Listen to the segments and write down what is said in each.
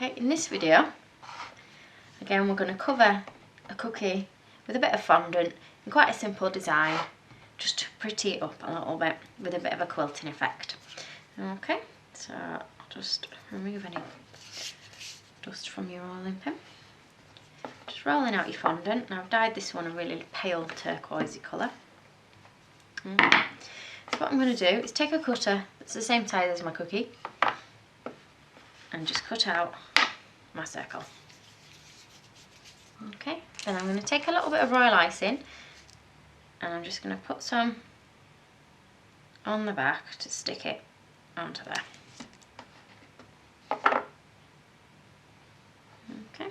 Okay, in this video, again we're going to cover a cookie with a bit of fondant and quite a simple design, just to pretty it up a little bit with a bit of a quilting effect. Okay, so I'll just remove any dust from your rolling pin. Just rolling out your fondant. Now I've dyed this one a really pale turquoisey colour. Okay. So what I'm going to do is take a cutter that's the same size as my cookie and just cut out my circle. Okay, then I'm going to take a little bit of royal icing and I'm just going to put some on the back to stick it onto there. Okay,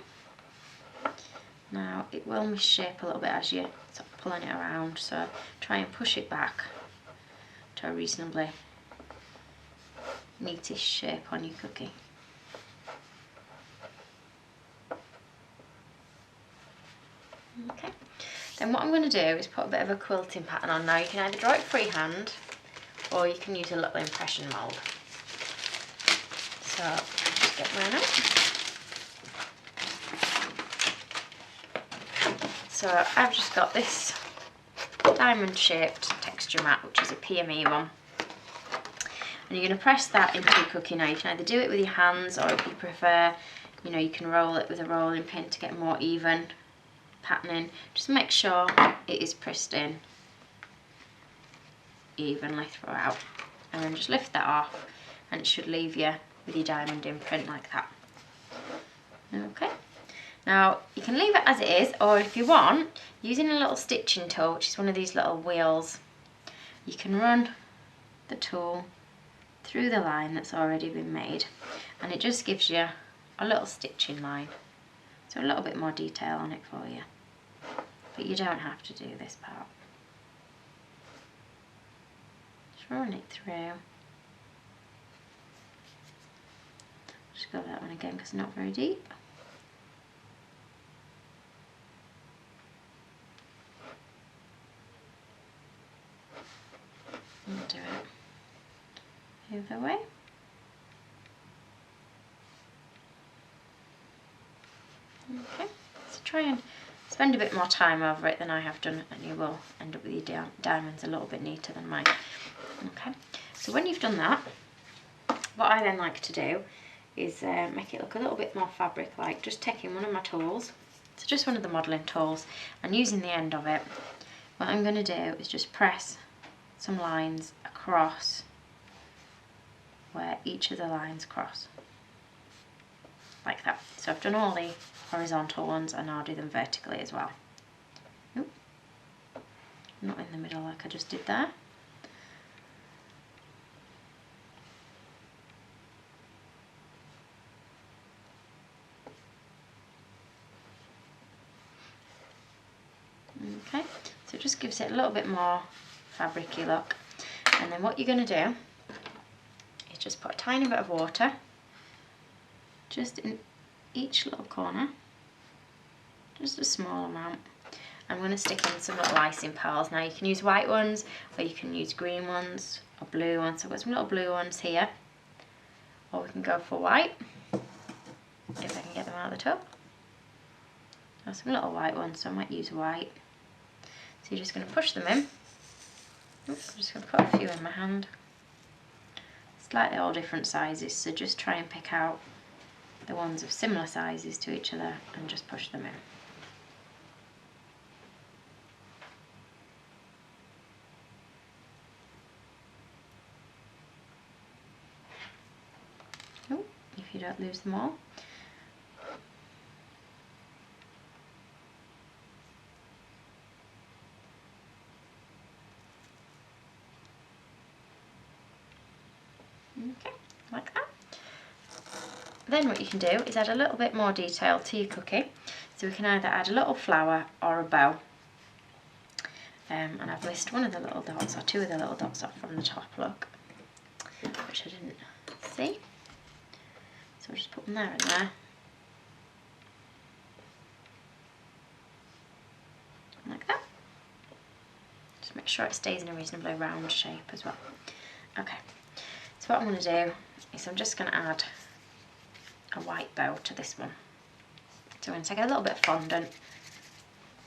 now it will misshape a little bit as you're sort of pulling it around, so try and push it back to a reasonably neatish shape on your cookie. Okay, then what I'm going to do is put a bit of a quilting pattern on. Now you can either draw it freehand or you can use a little impression mould. So just get mine out. So I've just got this diamond shaped texture mat, which is a PME one. And you're going to press that into your cookie. Now you can either do it with your hands, or if you prefer, you can roll it with a rolling pin to get more even patterning. Just make sure it is pressed in evenly throughout, and then just lift that off and it should leave you with your diamond imprint like that. Okay, now you can leave it as it is, or if you want, using a little stitching tool, which is one of these little wheels, you can run the tool through the line that's already been made, and it just gives you a little stitching line, so a little bit more detail on it for you, but you don't have to do this part. Just run it through. Just go that one again because it's not very deep. And do it the other way. Okay, so try and spend a bit more time over it than I have done, and you will end up with your diamonds a little bit neater than mine. Okay, so when you've done that, what I then like to do is make it look a little bit more fabric-like, just taking one of my tools, so just one of the modelling tools, and using the end of it. What I'm going to do is just press some lines across where each of the lines cross, like that. So I've done all the horizontal ones and I'll do them vertically as well. Oop. Not in the middle like I just did there. Okay, so it just gives it a little bit more fabric-y look. And then what you're going to do is just put a tiny bit of water just in each little corner, just a small amount. I'm going to stick in some little icing pearls. Now you can use white ones, or you can use green ones or blue ones. So I've got some little blue ones here, or we can go for white if I can get them out of the tub. There's some little white ones, so I might use white. So you're just going to push them in. Oops, I'm just going to put a few in my hand. Slightly all different sizes, so just try and pick out the ones of similar sizes to each other and just push them in. Oh, if you don't lose them all. Okay, like that. Then what you can do is add a little bit more detail to your cookie. So we can either add a little flower or a bow. And I've missed one of the little dots, or two of the little dots off from the top, look, which I didn't see. So I'll just put them there and there. Like that. Just make sure it stays in a reasonably round shape as well. Okay, so what I'm going to do is I'm just going to add a white bow to this one. So I'm going to take a little bit of fondant.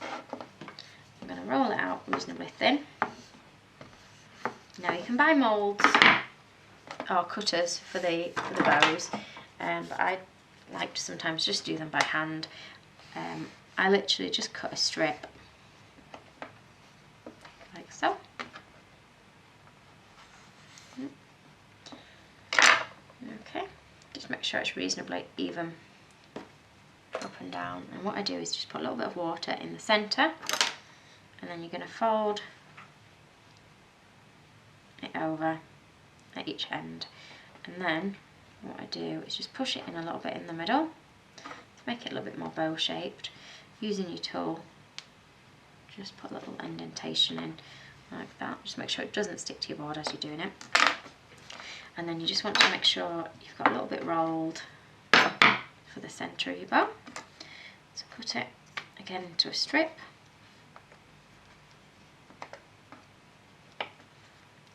I'm going to roll it out reasonably thin. Now you can buy moulds or cutters for the bows, but I like to sometimes just do them by hand. I literally just cut a strip like so. Okay, just make sure it's reasonably even up and down. And what I do is just put a little bit of water in the centre, and then you're going to fold it over at each end. And then what I do is just push it in a little bit in the middle to make it a little bit more bow shaped. Using your tool, just put a little indentation in like that. Just make sure it doesn't stick to your board as you're doing it. And then you just want to make sure you've got a little bit rolled for the centre of your bow. So put it again into a strip.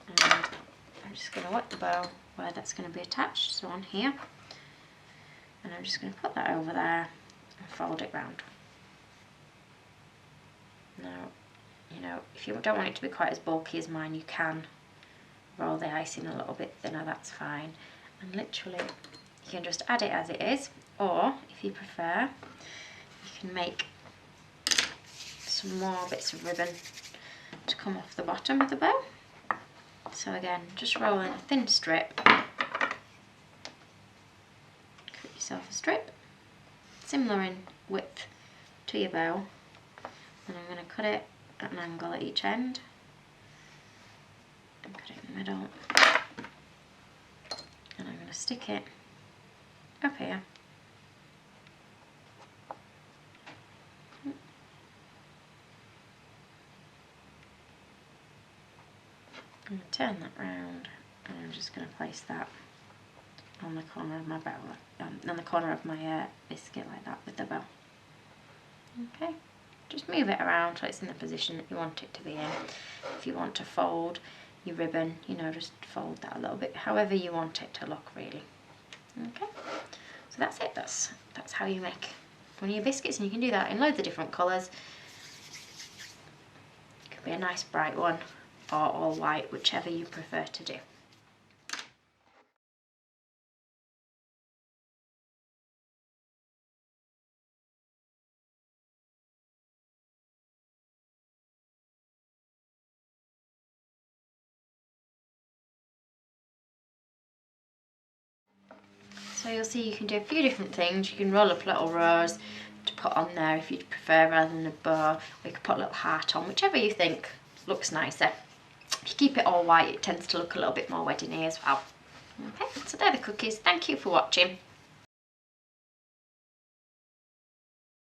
And I'm just going to wet the bow where that's going to be attached, so on here. And I'm just going to put that over there and fold it round. Now, you know, if you don't want it to be quite as bulky as mine, you can roll the icing a little bit thinner, that's fine. And literally, you can just add it as it is, or if you prefer, you can make some more bits of ribbon to come off the bottom of the bow. So again, just roll in a thin strip, cut yourself a strip, similar in width to your bow, and I'm going to cut it at an angle at each end, and cut it in the middle, and I'm going to stick it up here. I'm going to turn that round, and I'm just going to place that on the corner of my bow, on the corner of my biscuit like that with the bow. Okay, just move it around so it's in the position that you want it to be in. If you want to fold your ribbon, you know, just fold that a little bit, however you want it to look really. Okay, so that's it. That's how you make one of your biscuits, and you can do that in loads of different colours. It could be a nice bright one, or all white, whichever you prefer to do. So you'll see you can do a few different things. You can roll up little rose to put on there if you'd prefer, rather than a bow, or you could put a little heart on, whichever you think looks nicer. If you keep it all white, it tends to look a little bit more wedding-y as well. Okay, so they're the cookies. Thank you for watching.